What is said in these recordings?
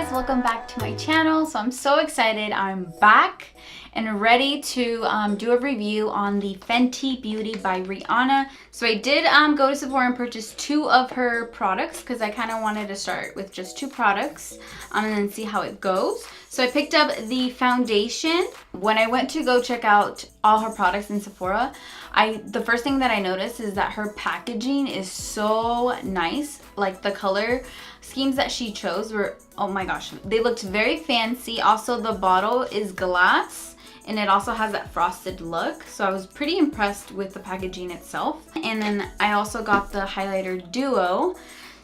guys, welcome back to my channel. So I'm so excited. I'm back and ready to do a review on the Fenty Beauty by Rihanna. So I did go to Sephora and purchase 2 of her products because I kind of wanted to start with just 2 products and then see how it goes. So I picked up the foundation. When I went to go check out all her products in Sephora, the first thing that I noticed is that her packaging is so nice. Like the color schemes that she chose were, oh my gosh, they looked very fancy. Also, the bottle is glass and it also has that frosted look. So I was pretty impressed with the packaging itself. And then I also got the highlighter duo.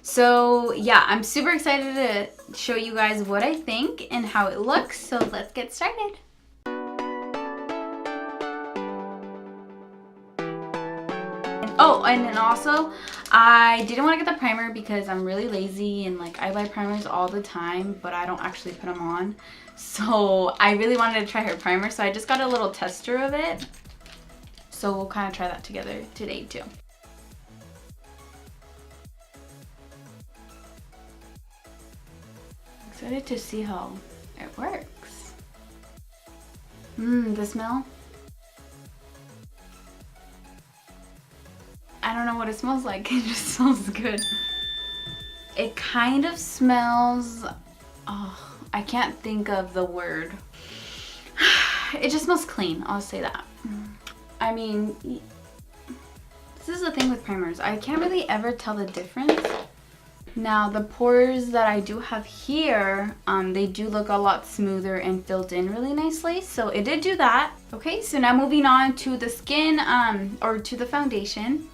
So yeah, I'm super excited to show you guys what I think and how it looks. So let's get started. Oh, and then also, I didn't want to get the primer because I'm really lazy and like I buy primers all the time, but I don't actually put them on. So I really wanted to try her primer, so I just got a little tester of it. So we'll kind of try that together today too. Excited to see how it works. The smell. I don't know what it smells like. It just smells good. It kind of smells, oh, I can't think of the word. It just smells clean, I'll say that. I mean, this is the thing with primers. I can't really ever tell the difference. Now, the pores that I do have here, they do look a lot smoother and filled in really nicely. So it did do that. Okay, so now moving on to the skin, or to the foundation.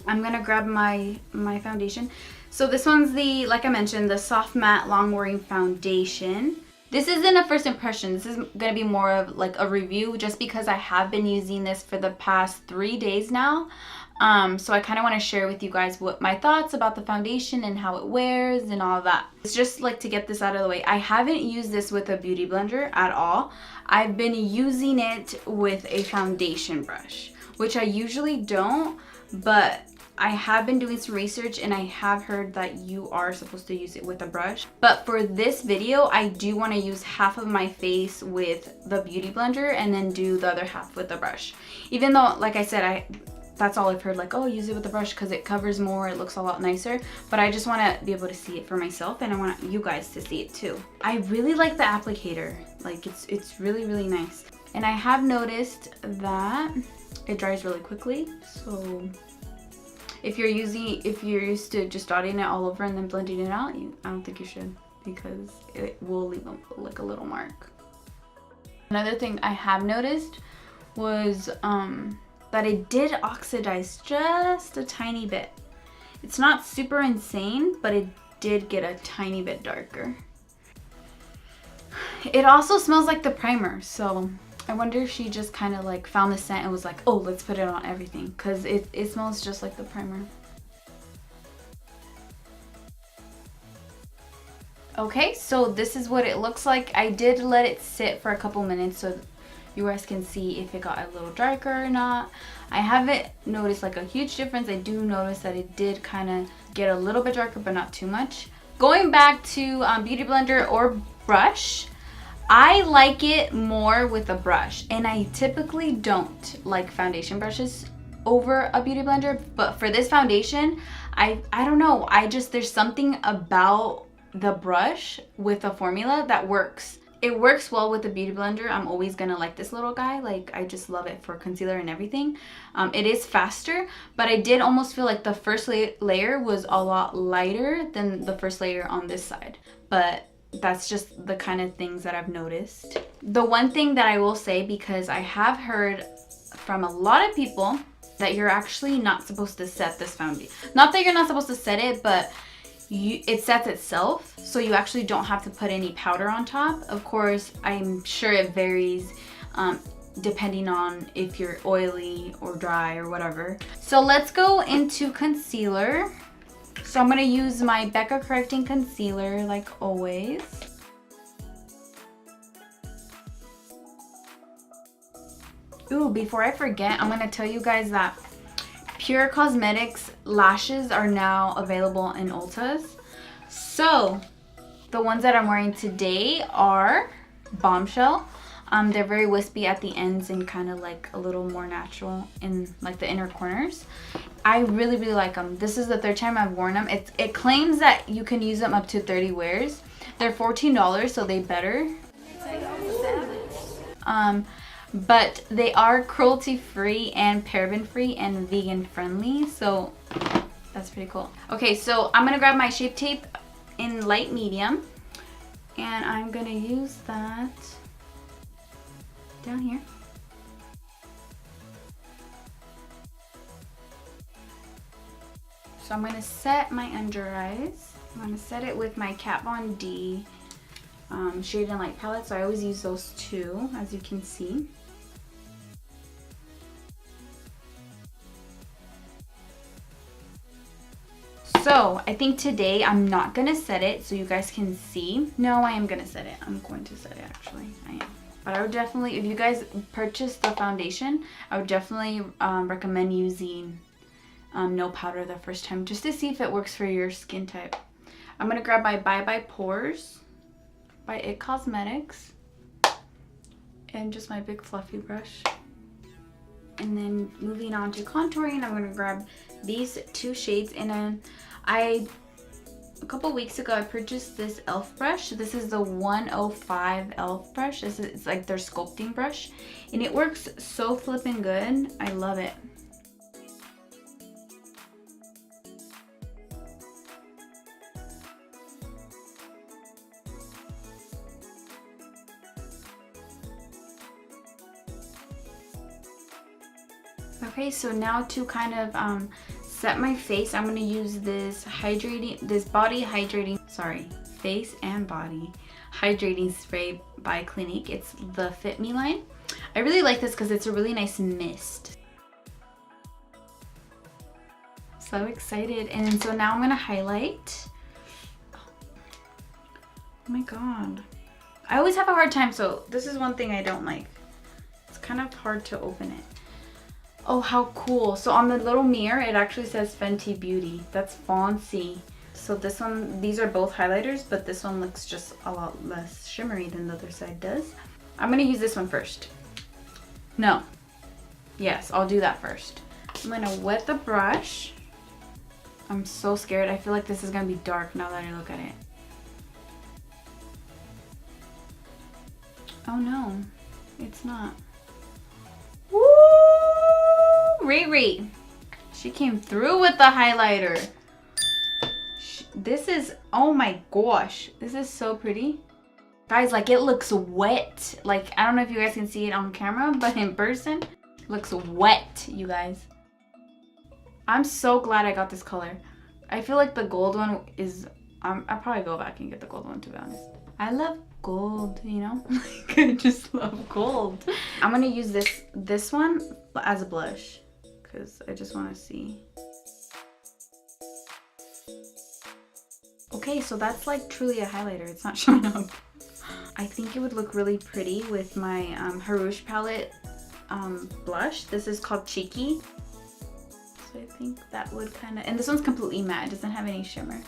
I'm gonna grab my foundation. So this one's the, like I mentioned, the Soft Matte Long Wearing Foundation. This isn't a first impression. This is gonna be more of like a review just because I have been using this for the past 3 days now. So I kind of want to share with you guys what my thoughts about the foundation and how it wears and all of that. It's just like to get this out of the way. I haven't used this with a beauty blender at all. I've been using it with a foundation brush, which I usually don't, but I have been doing some research and I have heard that you are supposed to use it with a brush. But for this video, I do want to use half of my face with the beauty blender and then do the other half with the brush. Even though, like I said, that's all I've heard, like, oh, use it with the brush because it covers more, it looks a lot nicer. But I just want to be able to see it for myself and I want you guys to see it too. I really like the applicator. Like, it's really, really nice. And I have noticed that it dries really quickly. So if you're used to just dotting it all over and then blending it out, I don't think you should, because it will leave like a little mark. Another thing I have noticed was that it did oxidize just a tiny bit. It's not super insane, but it did get a tiny bit darker. It also smells like the primer, so I wonder if she just kind of like found the scent and was like, oh, let's put it on everything, because it smells just like the primer. Okay, so this is what it looks like. I did let it sit for a couple minutes so you guys can see if it got a little darker or not. I haven't noticed like a huge difference. I do notice that it did kind of get a little bit darker, but not too much. Going back to beauty blender or brush, I like it more with a brush, and I typically don't like foundation brushes over a beauty blender, but for this foundation, I don't know, there's something about the brush with a formula that works. It works well with the beauty blender. I'm always gonna like this little guy. Like, I just love it for concealer and everything. It is faster, but I did almost feel like the first layer was a lot lighter than the first layer on this side, but that's just the kind of things that I've noticed. The one thing that I will say, because I have heard from a lot of people that you're actually not supposed to set this foundation. Not that you're not supposed to set it, but it sets itself, so you actually don't have to put any powder on top. Of course, I'm sure it varies depending on if you're oily or dry or whatever. So let's go into concealer. So I'm gonna use my Becca Correcting Concealer like always. Ooh, before I forget, I'm gonna tell you guys that Pure Cosmetics lashes are now available in Ulta's. So The ones that I'm wearing today are Bombshell. They're very wispy at the ends and kind of like a little more natural in like the inner corners. I really, really like them. This is the third time I've worn them. It claims that you can use them up to 30 wears. They're $14, so they better. But they are cruelty free and paraben free and vegan friendly, so that's pretty cool. Okay, so I'm gonna grab my Shape Tape in light medium, and I'm gonna use that down here. So I'm gonna set my under eyes. I'm gonna set it with my Kat Von D Shade and Light palette, so I always use those two, as you can see. So I think today I'm not gonna set it so you guys can see. No, I am gonna set it. I'm going to set it actually. I am. But I would definitely, if you guys purchase the foundation, I would definitely recommend using no powder the first time just to see if it works for your skin type. I'm gonna grab my Bye Bye Pores by It Cosmetics and just my big fluffy brush. And then moving on to contouring, I'm gonna grab these two shades. And then a couple weeks ago I purchased this e.l.f. brush. This is the 105 e.l.f. brush. It's like their sculpting brush, and it works so flippin' good. I love it. Okay, so now to kind of set my face, I'm gonna use this face and body hydrating spray by Clinique. It's the Fit Me line. I really like this because it's a really nice mist. So excited. And then so now I'm gonna highlight. Oh my god. I always have a hard time, so this is one thing I don't like. It's kind of hard to open it. Oh, how cool. So on the little mirror, it actually says Fenty Beauty. That's fancy. So this one, these are both highlighters, but this one looks just a lot less shimmery than the other side does. I'm gonna use this one first. No. Yes, I'll do that first. I'm gonna wet the brush. I'm so scared. I feel like this is gonna be dark now that I look at it. Oh no, it's not. Woo! Riri, she came through with the highlighter. This is, oh my gosh, this is so pretty. Guys, like it looks wet. Like, I don't know if you guys can see it on camera, but in person, it looks wet, you guys. I'm so glad I got this color. I feel like the gold one is, I'll probably go back and get the gold one, to be honest. I love gold, you know? Like, I just love gold. I'm gonna use this one as a blush because I just want to see. Okay, so that's like truly a highlighter. It's not showing up. I think it would look really pretty with my Harouche palette blush. This is called Cheeky. So I think that would kind of, and this one's completely matte. It doesn't have any shimmer.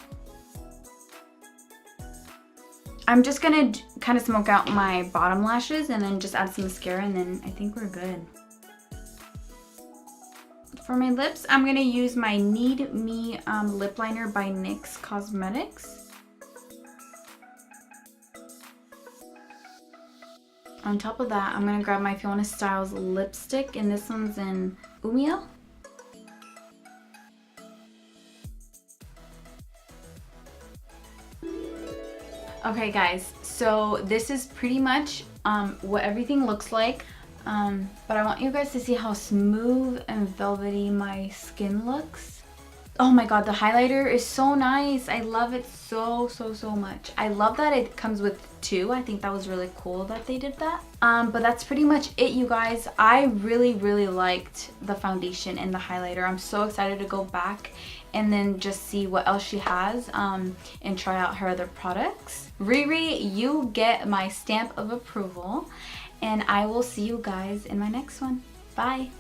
I'm just gonna kind of smoke out my bottom lashes and then just add some mascara, and then I think we're good. For my lips, I'm gonna use my Need Me lip liner by NYX Cosmetics. On top of that, I'm gonna grab my Fiona Styles lipstick, and this one's in Umio. Okay guys, so this is pretty much what everything looks like. But I want you guys to see how smooth and velvety my skin looks. Oh my god, the highlighter is so nice. I love it so much. I love that it comes with two. I think that was really cool that they did that. But that's pretty much it, you guys. I really liked the foundation and the highlighter. I'm so excited to go back and then just see what else she has and try out her other products. Riri, you get my stamp of approval, and I will see you guys in my next one. Bye.